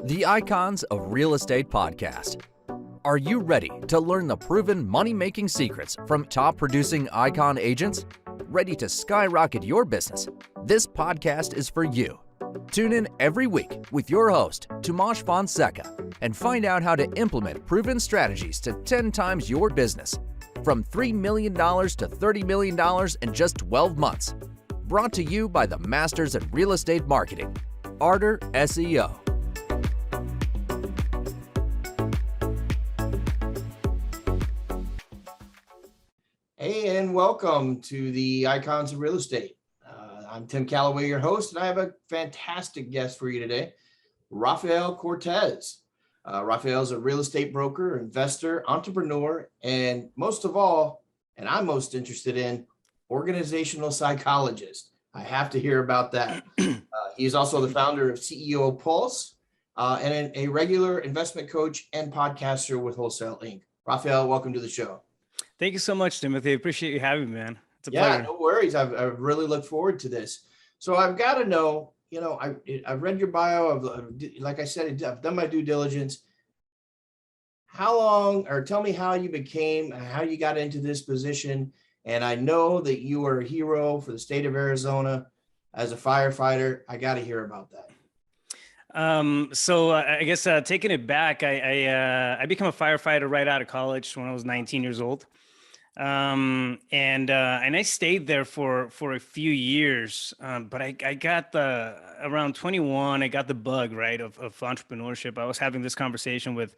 The Icons of Real Estate Podcast. Are you ready to learn the proven money-making secrets from top-producing icon agents? Ready to skyrocket your business? This podcast is for you. Tune in every week with your host, Tomasz Fonseca, and find out how to implement proven strategies to 10 times your business, from $3 million to $30 million in just 12 months. Brought to you by the Masters at Real Estate Marketing, Ardor SEO. Hey, and welcome to the Icons of Real Estate. I'm Tim Calloway, your host, and I have a fantastic guest for you today, Rafael Cortez. Rafael is a real estate broker, investor, entrepreneur, and most of all, and I'm most interested in, organizational psychologist. I have to hear about that. He is also the founder of CEO Pulse and a regular investment coach and podcaster with Wholesale Inc. Rafael, welcome to the show. Thank you so much, Timothy. I appreciate you having me, man. It's a pleasure. No worries. I really look forward to this. So I've got to know, I've read your bio. Like I said, I've done my due diligence. Tell me how you got into this position. And I know that you are a hero for the state of Arizona as a firefighter. I got to hear about that. So I guess taking it back, I became a firefighter right out of college when I was 19 years old. And I stayed there for a few years. But I got around 21, I got the bug, right, of entrepreneurship. I was having this conversation with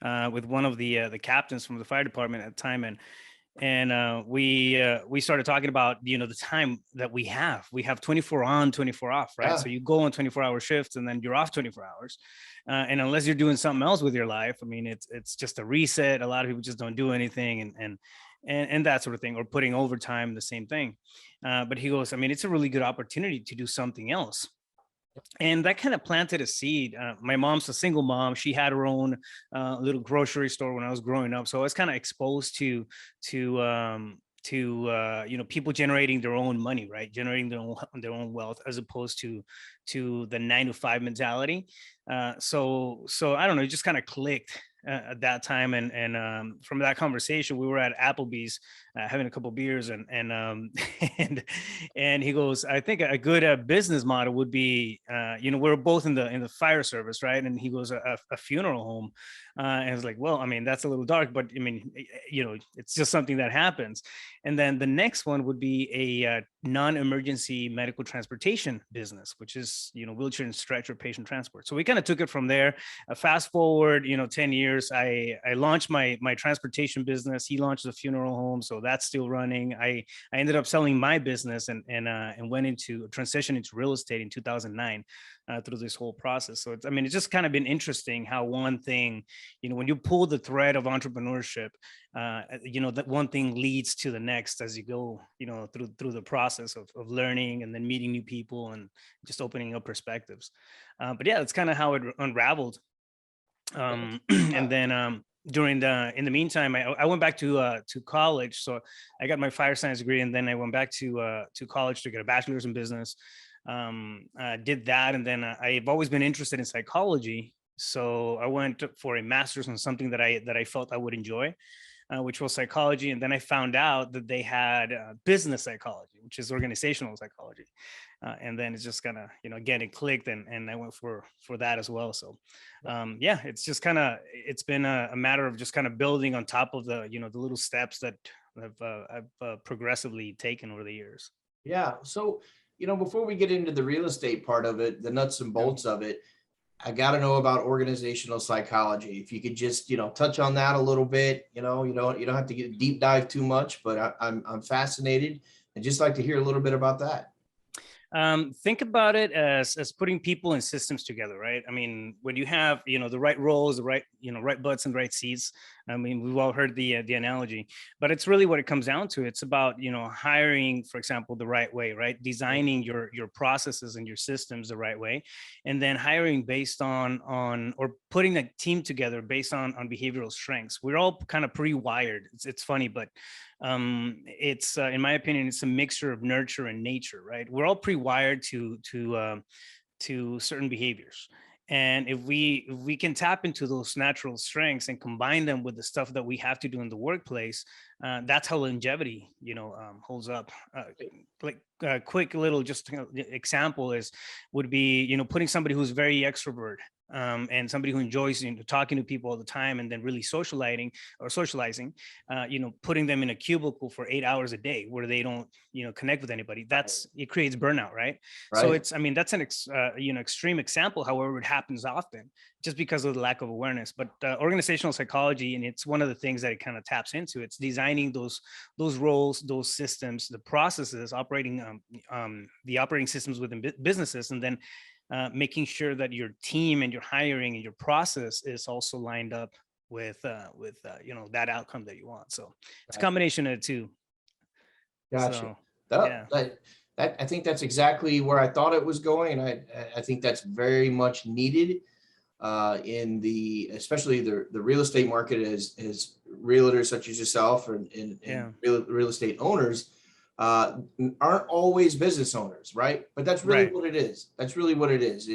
one of the captains from the fire department at the time. And we started talking about, the time that we have 24 on, 24 off, right? Yeah. So you go on 24-hour shifts and then you're off 24 hours. And unless you're doing something else with your life, I mean, it's just a reset. A lot of people just don't do anything and that sort of thing, or putting overtime, the same thing. But he goes, I mean, it's a really good opportunity to do something else. And that kind of planted a seed. My mom's a single mom. She had her own little grocery store when I was growing up. So I was kind of exposed to people generating their own money, right? Generating their own wealth, as opposed to the 9-to-5 mentality. So I don't know, it just kind of clicked at that time. And from that conversation, we were at Applebee's having a couple beers and he goes, I think a good business model would be, we're both in the fire service, right? And he goes, a funeral home. And I was like, well, I mean, that's a little dark, but I mean, it's just something that happens. And then the next one would be a non-emergency medical transportation business, which is, wheelchair and stretcher patient transport. So we kind of took it from there. Fast forward, 10 years, I launched my transportation business. He launched a funeral home. So that's still running. I ended up selling my business and went into transition into real estate in 2009 through this whole process. So it's just kind of been interesting how one thing, when you pull the thread of entrepreneurship, that one thing leads to the next as you go, through the process of learning and then meeting new people and just opening up perspectives. But yeah, that's kind of how it unraveled. And then in the meantime, I went back to college. So I got my fire science degree, and then I went back to college to get a bachelor's in business. Did that, and then I've always been interested in psychology. So I went for a master's on something that I felt I would enjoy, which was psychology. And then I found out that they had business psychology, which is organizational psychology. And then it's just kind of, again, it clicked and I went for that as well. So it's been a matter of just kind of building on top of the little steps that I've progressively taken over the years. Yeah. So, before we get into the real estate part of it, the nuts and bolts of it, I got to know about organizational psychology. If you could just, touch on that a little bit, you don't have to get deep dive too much, but I'm fascinated and just like to hear a little bit about that. Think about it as putting people and systems together, right? I mean, when you have, the right roles, the right, right butts and right seats. I mean, we've all heard the analogy, but it's really what it comes down to. It's about, hiring, for example, the right way, right? Designing your processes and your systems the right way, and then hiring based on or putting a team together based on behavioral strengths. We're all kind of pre-wired. It's funny, but it's in my opinion, it's a mixture of nurture and nature, right? We're all pre-wired to certain behaviors. And if we can tap into those natural strengths and combine them with the stuff that we have to do in the workplace, that's how longevity, holds up. Like a quick little just example would be, putting somebody who's very extrovert, and somebody who enjoys talking to people all the time and then really socializing, putting them in a cubicle for 8 hours a day where they don't connect with anybody. It creates burnout, right? So Right. that's an extreme example. However, it happens often just because of the lack of awareness. But organizational psychology, and it's one of the things that it kind of taps into. It's designing those roles, those systems, the processes, the operating systems within businesses, and then making sure that your team and your hiring and your process is also lined up with that outcome that you want. So it's a combination of the two. Gotcha. So, yeah. I think that's exactly where I thought it was going. And I think that's very much needed especially the real estate market as realtors such as yourself and real estate owners aren't always business owners, right? But that's really what it is. That's really what it is.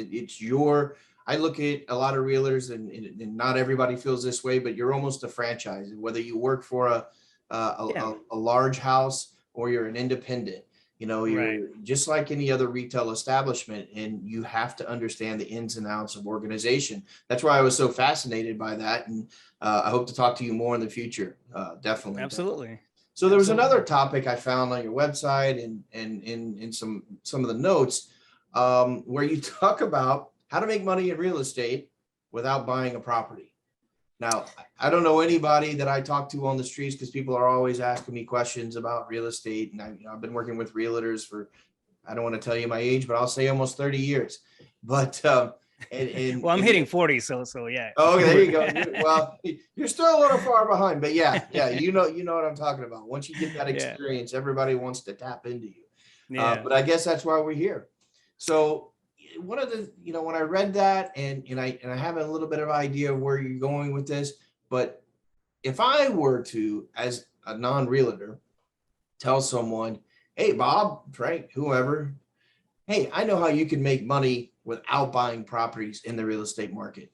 I look at a lot of realtors and not everybody feels this way, but you're almost a franchise. Whether you work for a large house or you're an independent, you're just like any other retail establishment, and you have to understand the ins and outs of organization. That's why I was so fascinated by that. And I hope to talk to you more in the future. Definitely. Absolutely. So there was another topic I found on your website and in some of the notes where you talk about how to make money in real estate without buying a property. Now, I don't know anybody that I talk to on the streets because people are always asking me questions about real estate. And I've been working with realtors for, I don't want to tell you my age, but I'll say almost 30 years. But well, I'm hitting 40, so yeah. Oh, there you go. You're still a little far behind, but yeah, you know what I'm talking about. Once you get that experience, everybody wants to tap into you. But I guess that's why we're here. So one of the, when I read that and I have a little bit of idea of where you're going with this, but if I were to, as a non-realtor, tell someone, hey, Bob, Frank, whoever, hey, I know how you can make money without buying properties in the real estate market.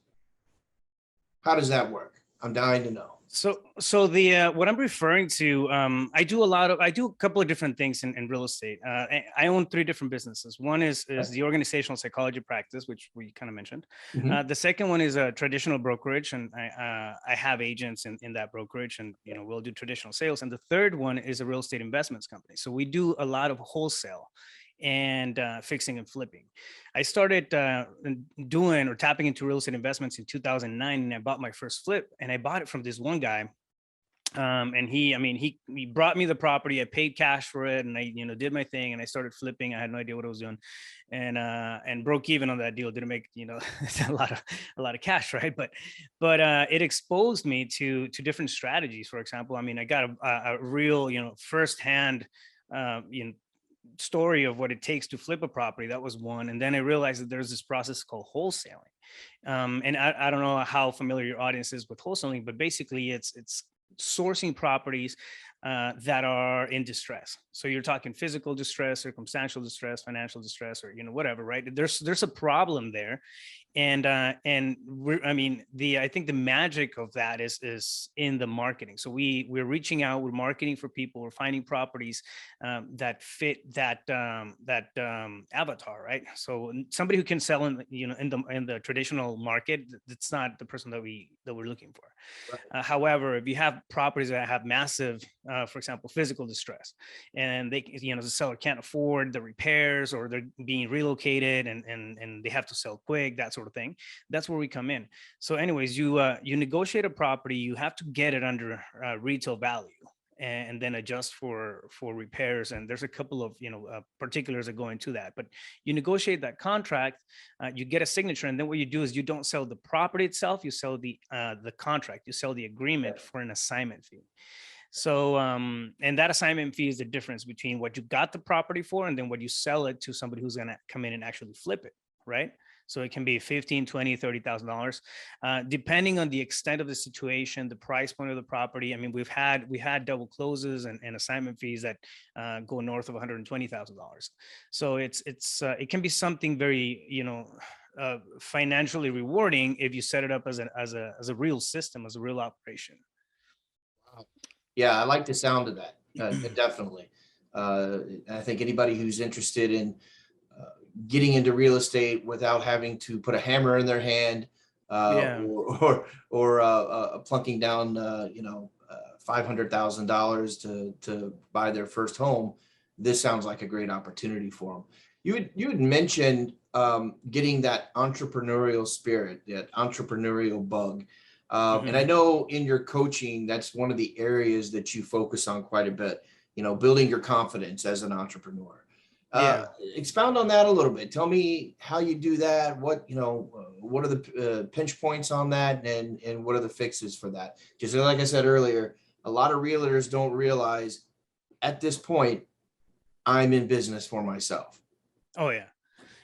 How does that work? I'm dying to know. So the what I'm referring to, I do a couple of different things in real estate. I own 3 different businesses. One is the organizational psychology practice, which we kind of mentioned. The second one is a traditional brokerage, and I have agents in that brokerage, and we'll do traditional sales. And the third one is a real estate investments company. So we do a lot of wholesale and fixing and flipping. I started doing or tapping into real estate investments in 2009, and I bought my first flip, and I bought it from this one guy. And he brought me the property. I paid cash for it, and I did my thing, and I started flipping. I had no idea what I was doing, and broke even on that deal. Didn't make a lot of cash, right? But it exposed me to different strategies. For example, I got a real firsthand story of what it takes to flip a property. That was one. And then I realized that there's this process called wholesaling. And I don't know how familiar your audience is with wholesaling, but basically it's sourcing properties that are in distress. So you're talking physical distress, circumstantial distress, financial distress, or whatever, right? There's a problem there. And I think the magic of that is in the marketing. So we're reaching out, we're marketing for people, we're finding properties that fit that avatar, right? So somebody who can sell in the traditional market, that's not the person that we're looking for. Right. However, if you have properties that have massive, for example, physical distress, and they, the seller can't afford the repairs, or they're being relocated and they have to sell quick, that sort of thing, that's where we come in. So anyways, you negotiate a property, you have to get it under retail value, and then adjust for repairs. And there's a couple of particulars that go into that, but you negotiate that contract, you get a signature, and then what you do is you don't sell the property itself, you sell the contract, you sell the agreement for an assignment fee. So and that assignment fee is the difference between what you got the property for and then what you sell it to somebody who's going to come in and actually flip it, right? So it can be $15,000, $20,000, $30,000, depending on the extent of the situation, the price point of the property. We had double closes and assignment fees that go north of $120,000. So it can be something very financially rewarding if you set it up as a real system, as a real operation. Yeah, I like the sound of that. Definitely. I think anybody who's interested in getting into real estate without having to put a hammer in their hand, Yeah. or plunking down, $500,000 to buy their first home, this sounds like a great opportunity for them. You had mentioned getting that entrepreneurial spirit, that entrepreneurial bug. And I know in your coaching, that's one of the areas that you focus on quite a bit, building your confidence as an entrepreneur. Yeah. Expound on that a little bit. Tell me how you do that. What are the pinch points on that, and what are the fixes for that? Because like I said earlier, a lot of realtors don't realize at this point, I'm in business for myself. Oh yeah.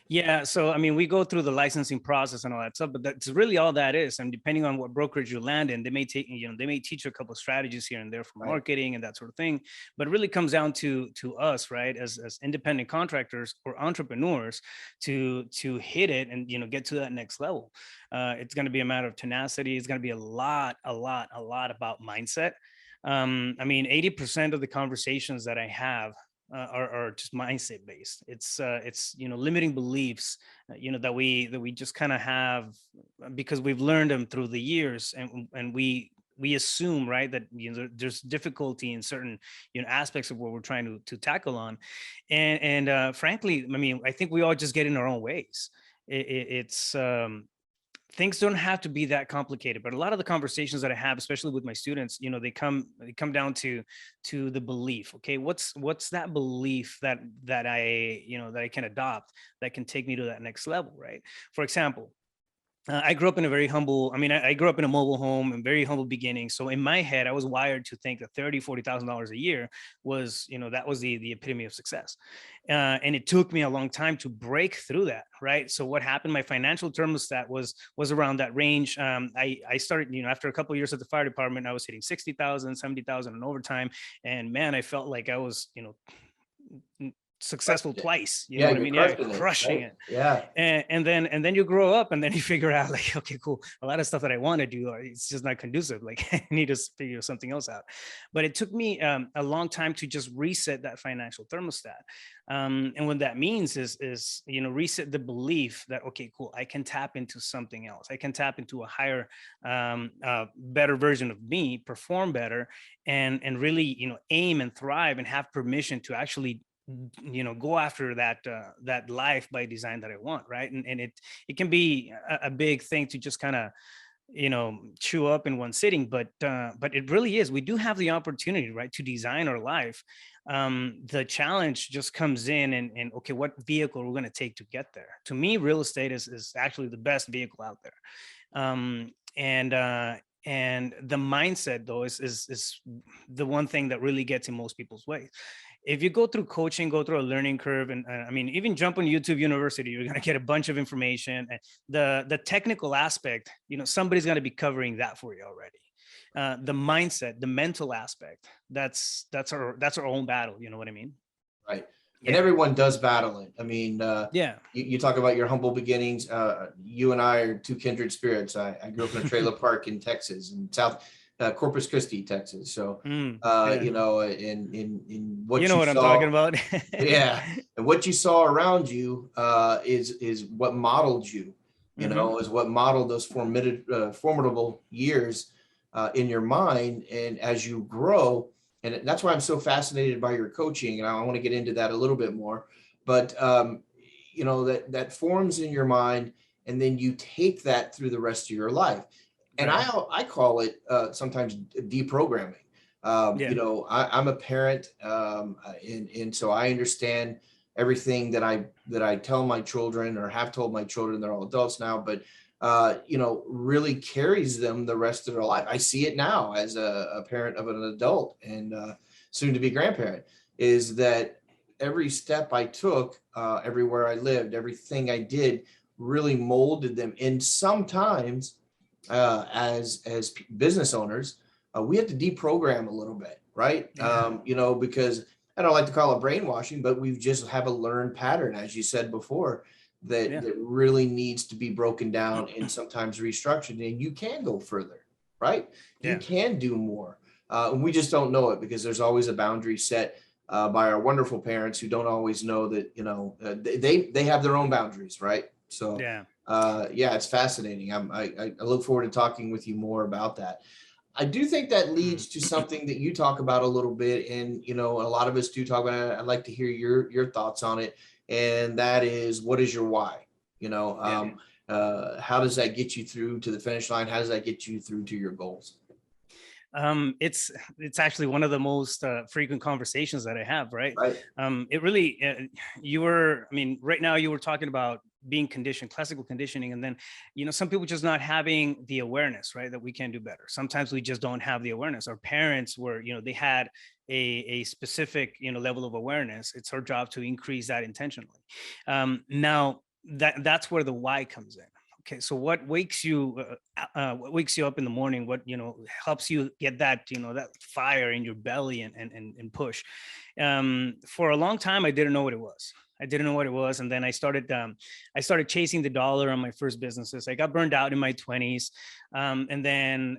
Yeah. So, I mean, we go through the licensing process and all that stuff, but that's really all that is. And depending on what brokerage you land in, they may teach you a couple of strategies here and there for marketing and that sort of thing. But it really comes down to us, right? As independent contractors or entrepreneurs to hit it and, get to that next level. It's going to be a matter of tenacity. It's going to be a lot about mindset. I mean, 80% of the conversations that I have are just mindset based. It's limiting beliefs, that we just kind of have because we've learned them through the years, and we assume, right, that there's difficulty in certain aspects of what we're trying to tackle on, and frankly, I mean, I think we all just get in our own ways. It's things don't have to be that complicated, but a lot of the conversations that I have, especially with my students, they come down to the belief. Okay, what's that belief that I can adopt that can take me to that next level, right? For example, I grew up in a very humble, I grew up in a mobile home and very humble beginnings. So in my head, I was wired to think that $30,000-$40,000 a year was, that was the epitome of success. And it took me a long time to break through that. Right. So what happened, my financial thermostat was around that range. I started, after a couple of years at the fire department, I was hitting 60,000, 70,000 in overtime. And man, I felt like I was, successful twice. You know what I mean? Yeah, crushing it. Yeah. And then you grow up, and then you figure out like, okay, cool. A lot of stuff that I want to do, it's just not conducive. Like I need to figure something else out. But it took me a long time to just reset that financial thermostat. And what that means is reset the belief that, okay, cool, I can tap into something else. I can tap into a higher, better version of me, perform better, and really, aim and thrive and have permission to actually go after that life by design that I want, right? And it can be a big thing to just kind of chew up in one sitting, but it really is. We do have the opportunity, right, to design our life. The challenge just comes in and okay, what vehicle we're going to take to get there. To me, real estate is actually the best vehicle out there. And the mindset though is the one thing that really gets in most people's way. If you go through coaching, go through a learning curve, and even jump on YouTube University, you're going to get a bunch of information. And the technical aspect, somebody's going to be covering that for you already. The mindset, the mental aspect, that's our own battle. You know what I mean? Right. Yeah. And everyone does battle it. I mean, yeah. You talk about your humble beginnings. You and I are two kindred spirits. I grew up in a trailer park in Texas, in Corpus Christi, Texas. So, in what you know what I'm talking about. Yeah, and what you saw around you is what modeled you. Is what modeled those formidable years in your mind, and as you grow. And that's why I'm so fascinated by your coaching, and I want to get into that a little bit more. But that forms in your mind, and then you take that through the rest of your life. And I call it sometimes deprogramming. I'm a parent, and so I understand everything that I tell my children, or have told my children. They're all adults now, but really carries them the rest of their life. I see it now as a parent of an adult and soon to be grandparent, is that every step I took, everywhere I lived, everything I did really molded them. And sometimes as business owners, we have to deprogram a little bit, right? Yeah. Because I don't like to call it brainwashing, but we just have a learned pattern, as you said before, that really needs to be broken down and sometimes restructured, and you can go further, right? You can do more. And we just don't know it because there's always a boundary set by our wonderful parents who don't always know that, they have their own boundaries, right? So it's fascinating. I look forward to talking with you more about that. I do think that leads to something that you talk about a little bit, and a lot of us do talk about it. I'd like to hear your thoughts on it, and that is, what is your why? How does that get you through to the finish line? How does that get you through to your goals? It's actually one of the most frequent conversations that I have, right? It really, right now you were talking about being conditioned, classical conditioning. And then, some people just not having the awareness, right? That we can do better. Sometimes we just don't have the awareness. Our parents were, they had a specific, level of awareness. It's our job to increase that intentionally. Now that's where the why comes in. Okay, so what wakes you up in the morning? What helps you get that that fire in your belly and push? For a long time, I didn't know what it was. And then I started chasing the dollar on my first businesses. I got burned out in my 20s, and then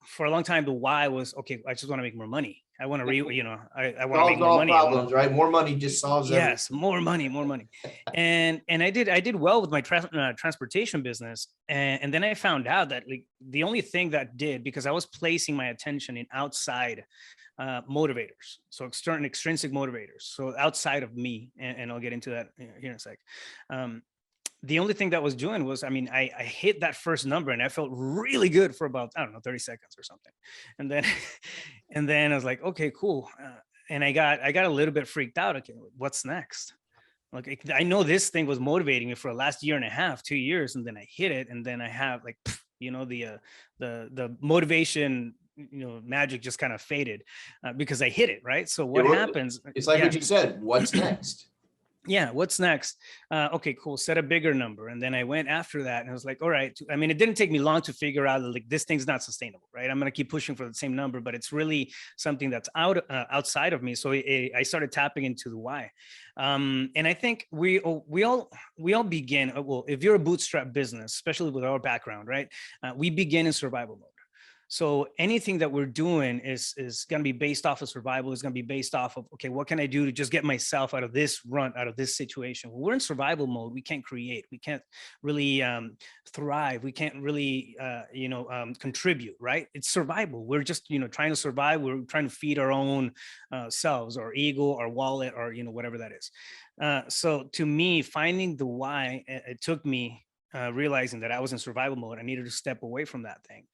for a long time the why was, okay, I just want to make more money. I want to I want to make more money. Problems, right? More money just solves everything. Yes, more money. And I did well with my transportation business. And then I found out that the only thing that did, because I was placing my attention in outside motivators, so extrinsic motivators, so outside of me, and I'll get into that here in a sec. The only thing that was doing was, I hit that first number and I felt really good for about, 30 seconds or something. And then I was like, okay, cool. And I got a little bit freaked out. Okay, what's next? Like, I know this thing was motivating me for the last year and a half, 2 years. And then I hit it. And then I have the motivation, magic just kind of faded because I hit it. Right. So what happens? It's like what you said, what's next? Yeah, what's next? Okay, cool. Set a bigger number. And then I went after that and I was like, all right. It didn't take me long to figure out that this thing's not sustainable, right? I'm going to keep pushing for the same number, but it's really something that's outside of me. So I started tapping into the why. And I think we all begin, well, if you're a bootstrap business, especially with our background, right? We begin in survival mode. So anything that we're doing is going to be based off of survival. Is going to be based off of, okay, what can I do to just get myself out of this run, out of this situation? When we're in survival mode, we can't create. We can't really thrive. We can't really, contribute, right? It's survival. We're just, trying to survive. We're trying to feed our own selves, our ego, our wallet, or, whatever that is. So to me, finding the why, it took me realizing that I was in survival mode. I needed to step away from that thing.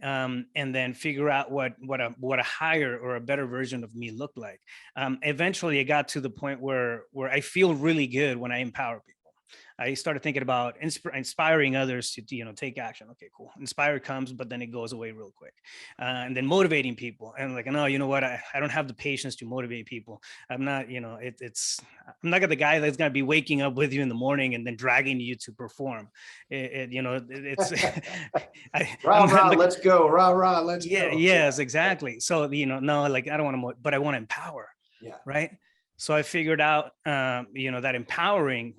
And then figure out what a higher or a better version of me looked like. Eventually, I got to the point where I feel really good when I empower people. I started thinking about inspiring others to take action. Okay, cool. Inspire comes, but then it goes away real quick. And then motivating people. And like, no, you know what? I don't have the patience to motivate people. I'm not, I'm not the guy that's gonna be waking up with you in the morning and then dragging you to perform. It's rah, let's go. Rah, let's go. Yes, exactly. So no, like I don't want to, but I want to empower. Yeah. Right. So I figured out, that empowering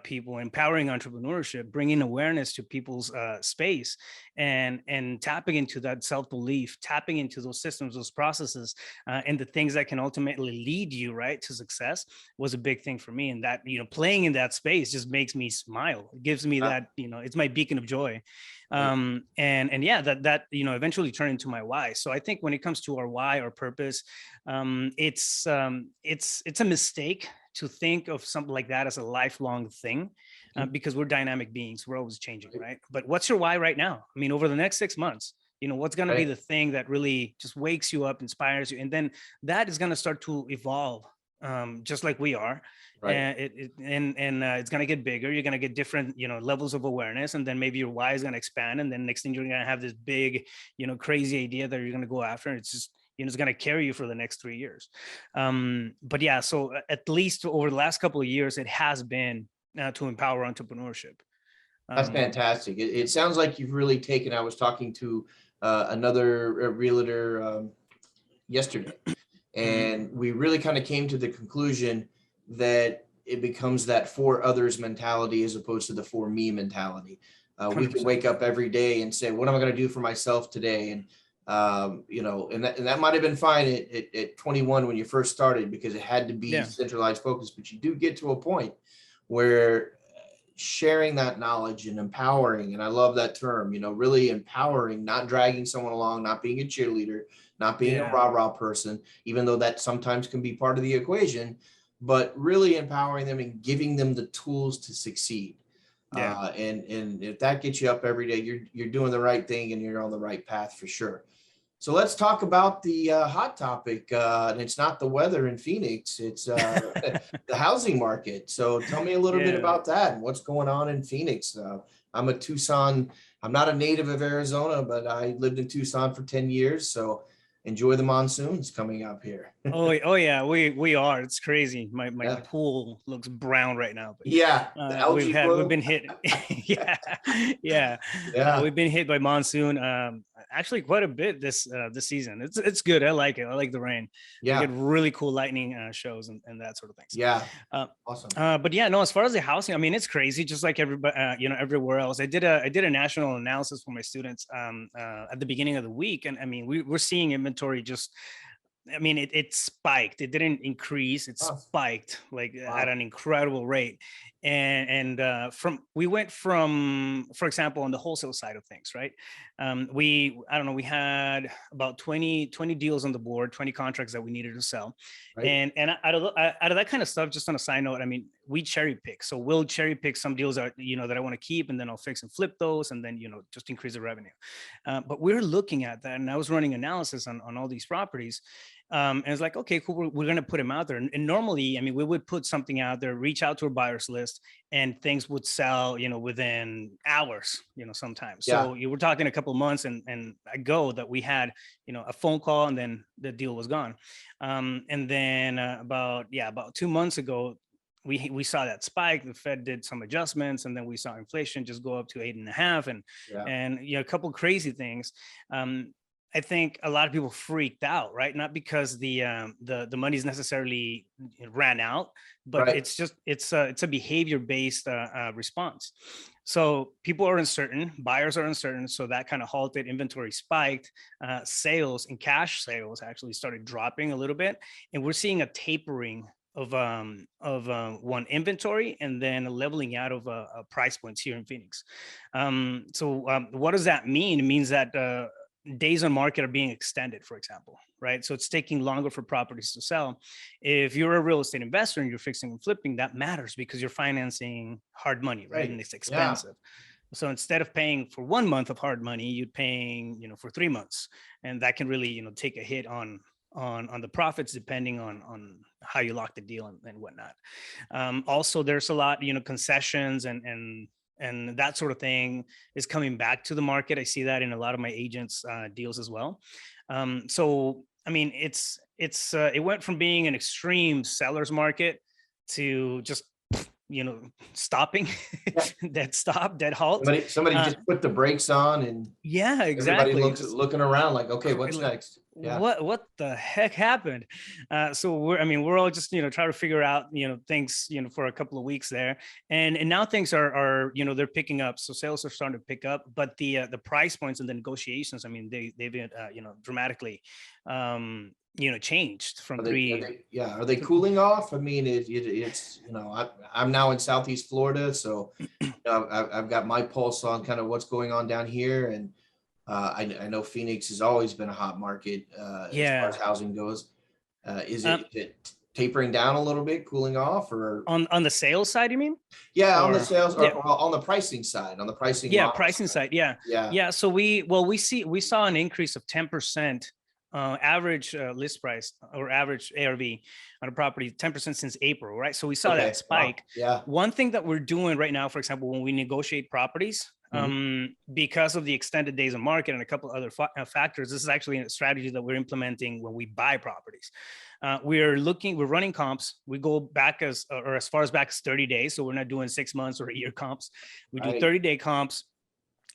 people, empowering entrepreneurship, bringing awareness to people's space, and tapping into that self-belief, tapping into those systems, those processes, and the things that can ultimately lead you right to success was a big thing for me. And that, playing in that space just makes me smile. It gives me that, it's my beacon of joy. And that eventually turned into my why. So I think when it comes to our why, our purpose, it's a mistake to think of something like that as a lifelong thing, because we're dynamic beings. We're always changing, right? But what's your why right now? Over the next 6 months, what's going to be the thing that really just wakes you up, inspires you, and then that is going to start to evolve, just like we are. Right. And it's going to get bigger. You're going to get different, levels of awareness, and then maybe your why is going to expand, and then next thing you're going to have this big, crazy idea that you're going to go after. It's just it's going to carry you for the next 3 years. But yeah, so at least over the last couple of years, it has been to empower entrepreneurship. That's fantastic. It sounds like you've really taken, I was talking to another realtor yesterday, and we really kind of came to the conclusion that it becomes that for others mentality as opposed to the for me mentality. We can wake up every day and say, what am I going to do for myself today? And, and that might've been fine at 21 when you first started, because it had to be centralized focus, but you do get to a point where sharing that knowledge and empowering, and I love that term, really empowering, not dragging someone along, not being a cheerleader, not being a rah-rah person, even though that sometimes can be part of the equation, but really empowering them and giving them the tools to succeed. And if that gets you up every day, you're doing the right thing and you're on the right path for sure. So let's talk about the hot topic. And it's not the weather in Phoenix, it's the housing market. So tell me a little bit about that and what's going on in Phoenix. I'm a Tucson. I'm not a native of Arizona, but I lived in Tucson for 10 years. So enjoy the monsoons coming up here. Oh yeah, we are. It's crazy. My pool looks brown right now. But, we've been hit. We've been hit by monsoon. Actually, quite a bit this season. It's good. I like it. I like the rain. We get really cool lightning shows and that sort of things. Awesome. But no, as far as the housing, I mean, it's crazy. Just like everybody, everywhere else. I did a national analysis for my students at the beginning of the week, and I mean, we're seeing inventory just. I mean, it spiked. It didn't increase. It spiked at an incredible rate. And we went from, for example, on the wholesale side of things, right? We had about 20 deals on the board, 20 contracts that we needed to sell. Right. And out of that kind of stuff, just on a side note, I mean, we cherry pick. So we'll cherry pick some deals that, that I want to keep, and then I'll fix and flip those, and then, just increase the revenue. But we're looking at that, and I was running analysis on all these properties. And it's like, okay, cool, we're going to put them out there. And normally, I mean, we would put something out there, reach out to our buyers list, and things would sell, within hours, sometimes. So you were talking a couple of months and ago that we had, a phone call, and then the deal was gone. And then about 2 months ago, we saw that spike. The Fed did some adjustments, and then we saw inflation just go up to 8.5, and a couple of crazy things. I think a lot of people freaked out, right? Not because the money's necessarily ran out, but it's a behavior-based response. So people are uncertain, buyers are uncertain, so that kind of halted. Inventory spiked, sales and cash sales actually started dropping a little bit, and we're seeing a tapering of one inventory, and then a leveling out of price points here in Phoenix. So what does that mean? It means that days on market are being extended, for example, right? So it's taking longer for properties to sell. If you're a real estate investor and you're fixing and flipping, that matters because you're financing hard money, right? And it's expensive. So instead of paying for 1 month of hard money, you're paying, for 3 months, and that can really, take a hit on the profits depending on how you lock the deal and whatnot. Also, there's a lot, concessions and that sort of thing is coming back to the market. I see that in a lot of my agents' deals as well. So, I mean, it went from being an extreme seller's market to just, stopping, dead halt. Somebody just put the brakes on, and exactly. Everybody looking around like, okay, what's next? What the heck happened? So we're all just, trying to figure out, things, for a couple of weeks there. And now things are, they're picking up. So sales are starting to pick up, but the price points and the negotiations, I mean, they've been, dramatically, changed from Are they cooling off? I mean, it's, I'm now in Southeast Florida, so I've got my pulse on kind of what's going on down here. And I know Phoenix has always been a hot market as far as housing goes. Is it tapering down a little bit, cooling off, or on the sales side, you mean? On the sales or on the pricing side, on the pricing. Pricing side. Yeah. So we saw an increase of 10%. Average list price or average ARV on a property, 10% since April, right? So we saw that spike. Wow. One thing that we're doing right now, for example, when we negotiate properties, because of the extended days on market and a couple other factors, this is actually a strategy that we're implementing when we buy properties. We're running comps. We go back as far as back as 30 days. So we're not doing 6 months or a year comps. We do 30-day comps.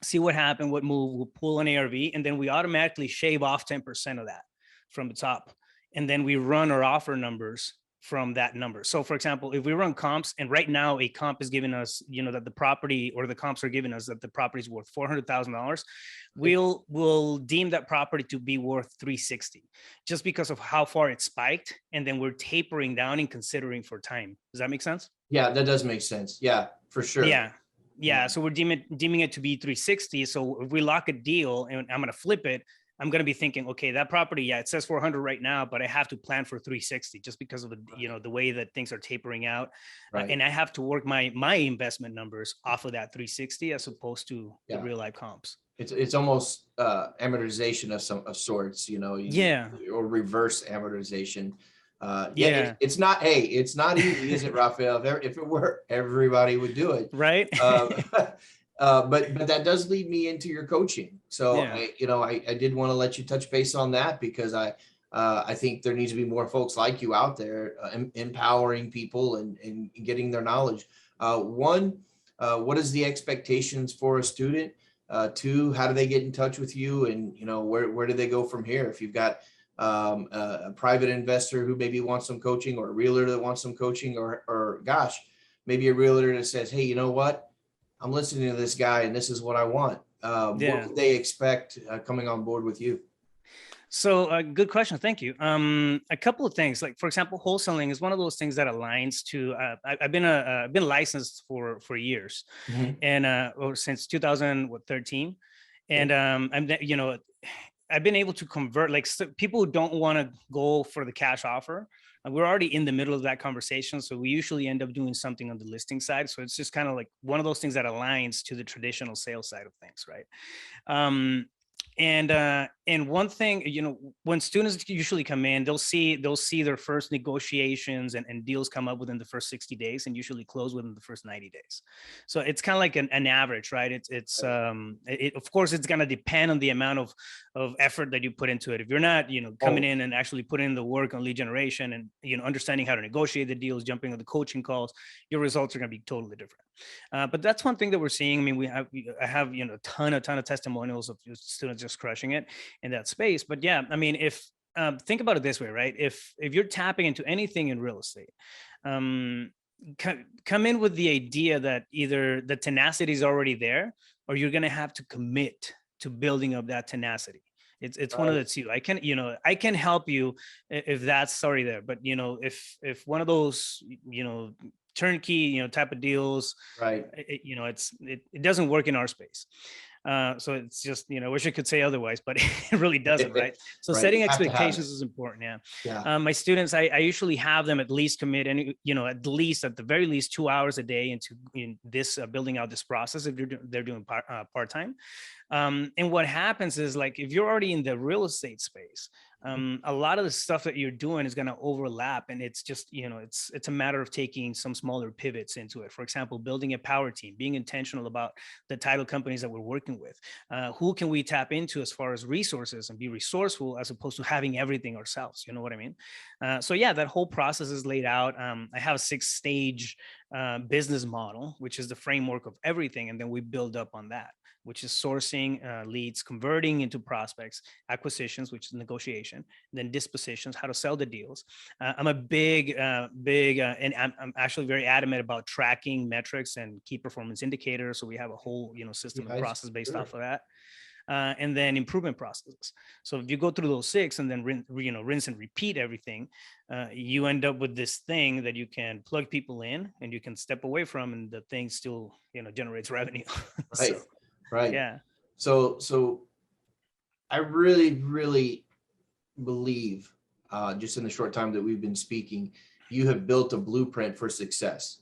See what happened, what move, we'll pull an ARV, and then we automatically shave off 10% of that from the top. And then we run our offer numbers from that number. So for example, if we run comps, and right now a comp is giving us, that the property, or the comps are giving us that the property is worth $400,000, we'll deem that property to be worth 360, just because of how far it spiked. And then we're tapering down and considering for time. Does that make sense? Yeah, that does make sense. Yeah, for sure. Yeah. So we're deeming it to be 360. So if we lock a deal and I'm going to flip it, I'm going to be thinking, okay, that property, it says 400 right now, but I have to plan for 360 just because of the, the way that things are tapering out. Right. And I have to work my investment numbers off of that 360 as opposed to the real life comps. It's almost amortization of sorts, or reverse amortization. It's not easy, is it, Rafael? If it were, everybody would do it. Right. But that does lead me into your coaching. So I did want to let you touch base on that, because I think there needs to be more folks like you out there, empowering people and getting their knowledge. One, what is the expectations for a student? Two, how do they get in touch with you? And, where do they go from here? If you've got a private investor who maybe wants some coaching, or a realtor that wants some coaching, or gosh, maybe a realtor that says, hey, you know what? I'm listening to this guy and this is what I want. What could they expect coming on board with you? So good question. Thank you. A couple of things, like, for example, wholesaling is one of those things that aligns to, I've been licensed for years, and since 2013. And I've been able to convert, like, people who don't want to go for the cash offer. We're already in the middle of that conversation. So we usually end up doing something on the listing side. So it's just kind of like one of those things that aligns to the traditional sales side of things, right? And one thing, when students usually come in, they'll see their first negotiations and deals come up within the first 60 days and usually close within the first 90 days. So it's kind of like an average, right? Of course, it's going to depend on the amount of effort that you put into it. If you're not, coming in and actually putting in the work on lead generation and, understanding how to negotiate the deals, jumping on the coaching calls, your results are going to be totally different. But that's one thing that we're seeing. I mean, I have a ton of testimonials of students just crushing it in that space. But yeah, I mean, if think about it this way, right? If you're tapping into anything in real estate, come in with the idea that either the tenacity is already there, or you're going to have to commit to building up that tenacity. It's one of the two. I can help you if that's already there. But if one of those turnkey type of deals, right, it doesn't work in our space. So it's just, I wish I could say otherwise, but it really doesn't, right? So setting expectations is important. Yeah. My students, I usually have them at least commit at the very least 2 hours a day into this building out this process if they're doing part-time. And what happens is, like, if you're already in the real estate space, a lot of the stuff that you're doing is going to overlap, and it's just, it's a matter of taking some smaller pivots into it. For example, building a power team, being intentional about the title companies that we're working with. Who can we tap into as far as resources, and be resourceful as opposed to having everything ourselves? You know what I mean? So yeah, that whole process is laid out. I have a 6-stage business model, which is the framework of everything. And then we build up on that, which is sourcing leads, converting into prospects, acquisitions, which is negotiation, then dispositions, how to sell the deals. I'm a big, and I'm actually very adamant about tracking metrics and key performance indicators. So we have a whole, system and process based off of that. And then improvement processes. So if you go through those 6 and then rinse and repeat everything, you end up with this thing that you can plug people in and you can step away from, and the thing still, generates revenue. Right. Right. Yeah. So I really, really believe, just in the short time that we've been speaking, you have built a blueprint for success.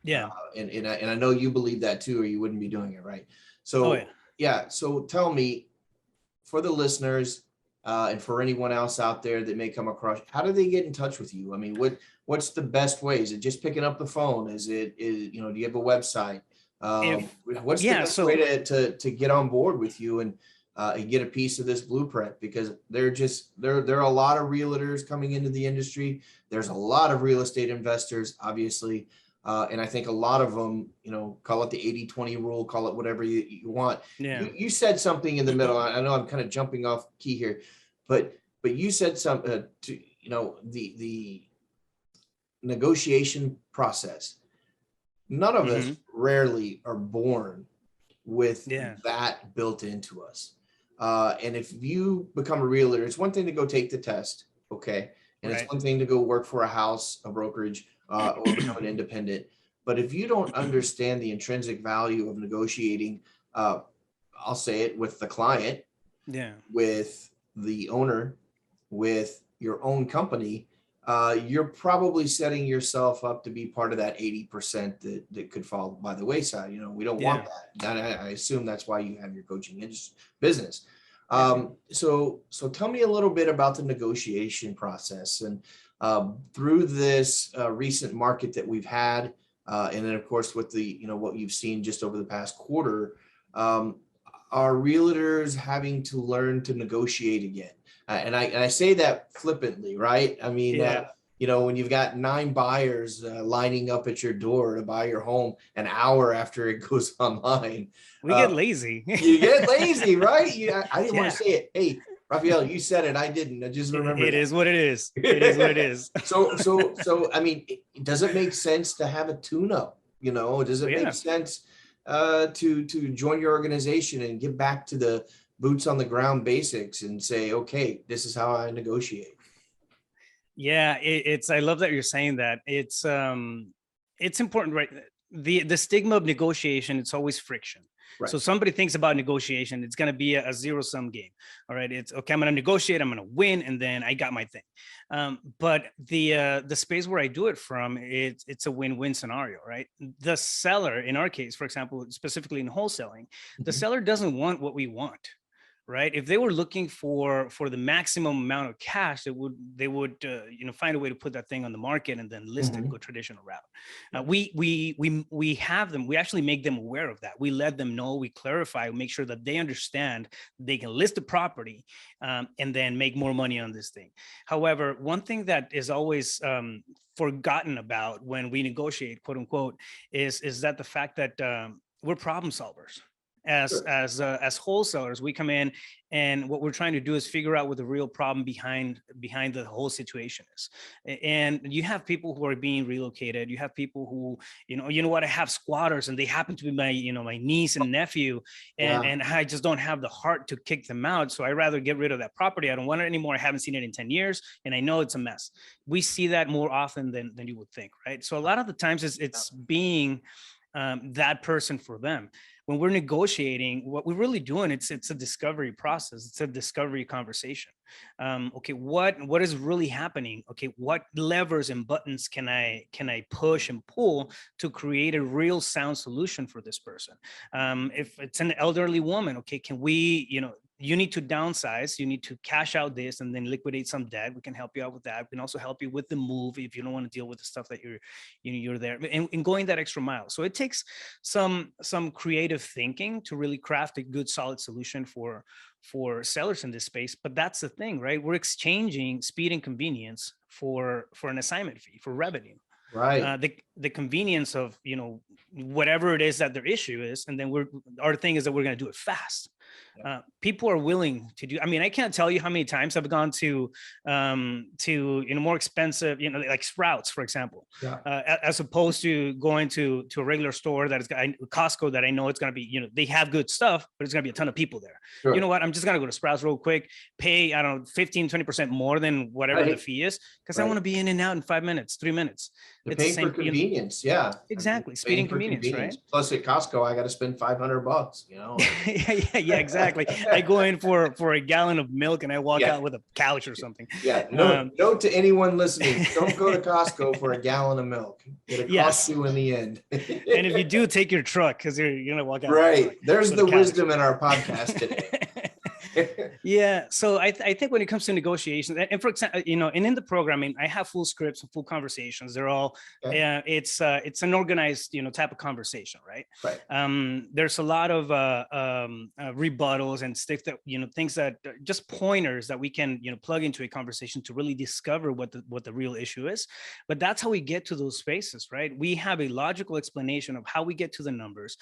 Yeah. And I know you believe that too, or you wouldn't be doing it, right? So, yeah. So tell me, for the listeners, and for anyone else out there that may come across, how do they get in touch with you? I mean, what's the best way? Is it just picking up the phone? Do you have a website? What's the best way to get on board with you and get a piece of this blueprint? Because there are a lot of realtors coming into the industry. There's a lot of real estate investors, obviously. And I think a lot of them, call it the 80-20 rule, call it whatever you want. Yeah. You said something in the middle. I know I'm kind of jumping off key here, but you said something, the negotiation process. None of us rarely are born with that built into us. And if you become a realtor, it's one thing to go take the test, okay? And it's one thing to go work for a house, a brokerage, or become an independent. But if you don't understand the intrinsic value of negotiating, I'll say it, with the client, with the owner, with your own company, you're probably setting yourself up to be part of that 80% that could fall by the wayside. You know, we don't want that. I assume that's why you have your coaching business. So tell me a little bit about the negotiation process, and through this recent market that we've had, and then of course with the, you know, what you've seen just over the past quarter, are realtors having to learn to negotiate again? And I say that flippantly, right? I mean, you know, when you've got 9 buyers lining up at your door to buy your home an hour after it goes online, we get lazy. You get lazy, right? I didn't want to say it. Hey, Rafael, you said it. I didn't. I just remember. It is what it is. It is what it is. So I mean, does it make sense to have a tune-up? You know, does it make sense to join your organization and get back to the boots on the ground basics and say, okay, this is how I negotiate? Yeah, I love that you're saying that. It's important, right? The stigma of negotiation, it's always friction. Right. So somebody thinks about negotiation, it's going to be a zero-sum game. All right. It's okay. I'm going to negotiate. I'm going to win. And then I got my thing. But the space where I do it from, it's a win-win scenario, right? The seller, in our case, for example, specifically in wholesaling, the seller doesn't want what we want. Right. If they were looking for the maximum amount of cash, they would you know, find a way to put that thing on the market and then list it, go traditional route. We have them. We actually make them aware of that. We let them know. We clarify. We make sure that they understand they can list the property and then make more money on this thing. However, one thing that is always forgotten about when we negotiate, quote unquote, is that the fact that we're problem solvers. As wholesalers, we come in, and what we're trying to do is figure out what the real problem behind the whole situation is. And you have people who are being relocated. You have people who, you know what, I have squatters, and they happen to be my niece and nephew, and I just don't have the heart to kick them out. So I rather get rid of that property. I don't want it anymore. I haven't seen it in 10 years, and I know it's a mess. We see that more often than you would think, right? So a lot of the times it's being that person for them. When we're negotiating, what we're really doing, it's a discovery process. It's a discovery conversation. Okay, what is really happening? Okay, what levers and buttons can I push and pull to create a real sound solution for this person? If it's an elderly woman, okay, can we, you need to downsize, you need to cash out this and then liquidate some debt. We can help you out with that. We can also help you with the move if you don't want to deal with the stuff that you're there, and going that extra mile. So it takes some creative thinking to really craft a good, solid solution for sellers in this space. But that's the thing, right? We're exchanging speed and convenience for an assignment fee, for revenue. Right. The convenience of, whatever it is that their issue is. And then our thing is that we're going to do it fast. People are willing to do. I mean, I can't tell you how many times I've gone to more expensive, like Sprouts, for example, as opposed to going to a regular store that is Costco, that I know it's going to be, they have good stuff, but it's going to be a ton of people there. Sure. You know what? I'm just going to go to Sprouts real quick, pay, I don't know, 15-20% more than whatever the fee is, because I want to be in and out in 5 minutes, 3 minutes. It's the same for convenience. Yeah, exactly. Speed and convenience, right? Plus at Costco, I got to spend $500, yeah, exactly. I go in for a gallon of milk and I walk out with a couch or something. Yeah. Note to anyone listening, don't go to Costco for a gallon of milk. It'll cost you in the end. And if you do, take your truck, because you're going to walk out. Right. There's the wisdom in our podcast today. Yeah. So I think when it comes to negotiations, and for example, and in the programming, I have full scripts and full conversations. They're all, it's an organized, type of conversation, right? Right. There's a lot of rebuttals and stuff that, things that just pointers that we can, plug into a conversation to really discover what the real issue is. But that's how we get to those spaces, right? We have a logical explanation of how we get to the numbers.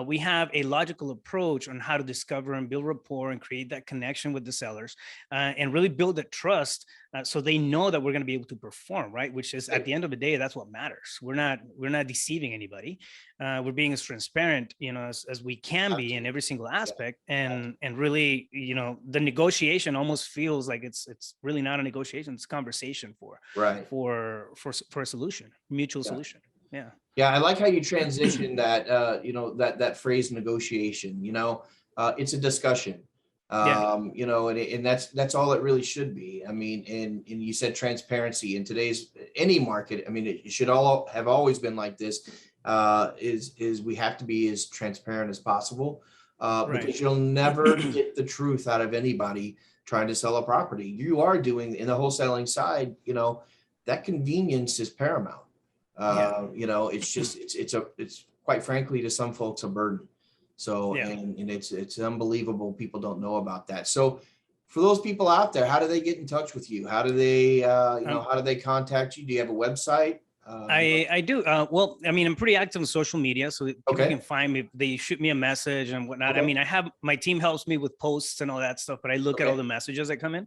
We have a logical approach on how to discover and build rapport and create that that connection with the sellers, and really build that trust, so they know that we're going to be able to perform, right? Which is, at the end of the day, that's what matters. We're not deceiving anybody. We're being as transparent, as we can be in every single aspect. And really, the negotiation almost feels like it's really not a negotiation. It's a conversation for a solution, mutual solution. Yeah. Yeah. I like how you transition that, that phrase negotiation, it's a discussion, and that's all it really should be. I mean, and you said transparency in today's, any market. I mean, it should all have always been like this, is we have to be as transparent as possible, because you'll never get the truth out of anybody trying to sell a property. You are doing in the wholesaling side, that convenience is paramount. It's just, it's quite frankly, to some folks, a burden. So, and it's unbelievable. People don't know about that. So for those people out there, how do they get in touch with you? How do they, how do they contact you? Do you have a website? I do. Well, I mean, I'm pretty active on social media, so people can find me. They shoot me a message and whatnot. I mean, my team helps me with posts and all that stuff, but I look at all the messages that come in.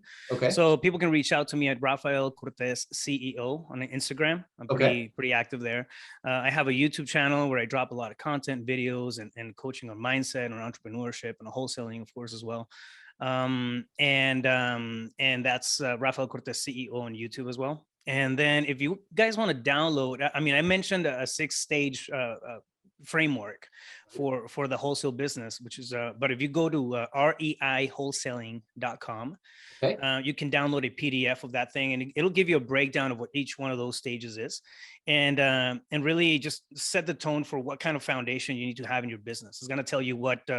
So people can reach out to me at Rafael Cortez CEO on Instagram. I'm pretty active there. I have a YouTube channel where I drop a lot of content, videos, and coaching on mindset and entrepreneurship and wholesaling, of course, as well. And that's Rafael Cortez CEO on YouTube as well. And then if you guys want to download, I mean, I mentioned a 6-stage framework for the wholesale business, which is, but if you go to reiwholesaling.com, you can download a PDF of that thing, and it'll give you a breakdown of what each one of those stages is, and really just set the tone for what kind of foundation you need to have in your business. It's going to tell you what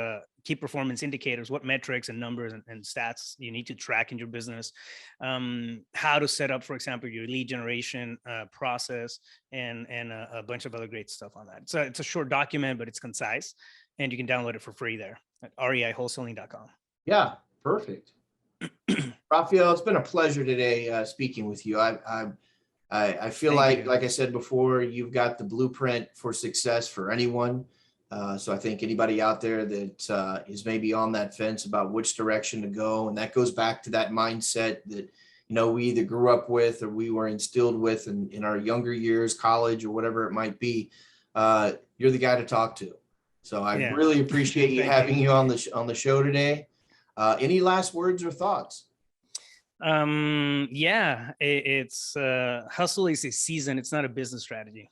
key performance indicators, what metrics and numbers and stats you need to track in your business, how to set up, for example, your lead generation process, and a bunch of other great stuff on that. So it's a short document, but it's concise, and you can download it for free there at reiwholesaling.com. Yeah, perfect. Rafael, it's been a pleasure today speaking with you. I feel like I said before, you've got the blueprint for success for anyone. So I think anybody out there that is maybe on that fence about which direction to go, and that goes back to that mindset that, we either grew up with or we were instilled with in our younger years, college or whatever it might be, you're the guy to talk to. So I really appreciate you having you on the show today. Any last words or thoughts? It's hustle is a season. It's not a business strategy.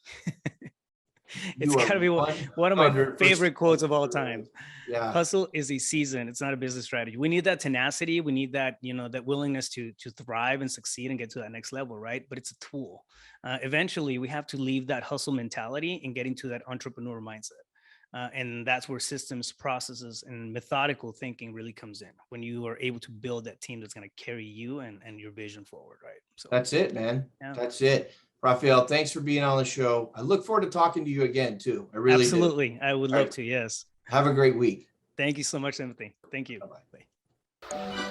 It's got to be one of my favorite quotes of all time. Yeah. Hustle is a season. It's not a business strategy. We need that tenacity. We need that, that willingness to thrive and succeed and get to that next level, right? But it's a tool. Eventually, we have to leave that hustle mentality and get into that entrepreneur mindset. And that's where systems, processes, and methodical thinking really comes in, when you are able to build that team that's going to carry you and your vision forward, right? So that's it, man. Yeah. That's it. Rafael, thanks for being on the show. I look forward to talking to you again, too. I really Absolutely. do. I would love to, yes. Have a great week. Thank you so much, Timothy. Thank you. Bye-bye. Bye.